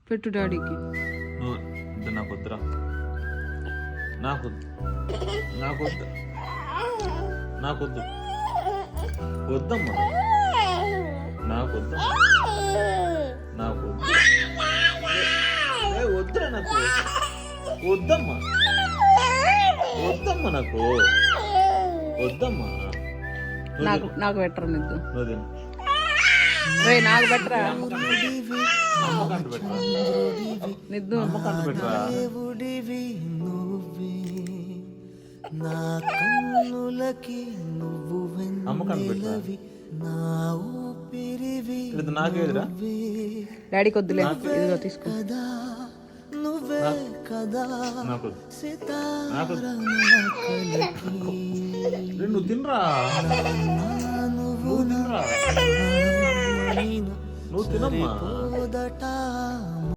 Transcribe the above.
పెట్టు డాడీకి. నువ్వు నాకు వద్దురా, నాకొద్దు, నాకొద్దు, నాకొద్దు, వద్దమ్మా, నాకొద్దు, నాకొద్దు, వద్దురా, నాకు వద్దమ్మా, వద్దమ్మా, నాకు వద్దమ్మా. నాకు బెటర్ నిద్దు. నువ్వు తిను. నాకు బెటరా అమ్మకంట పెట్టరా, నిద్దు. అమ్మకంట పెట్టరా. అమ్మకంట పెట్టరా. ఇది నాకేదిరా. డాడీకి వద్దులే, ఇదిగో తీసుకో. నాకు నువ్వు తినరా, నువ్వు తినరా, నువ్వు తినమ్మా.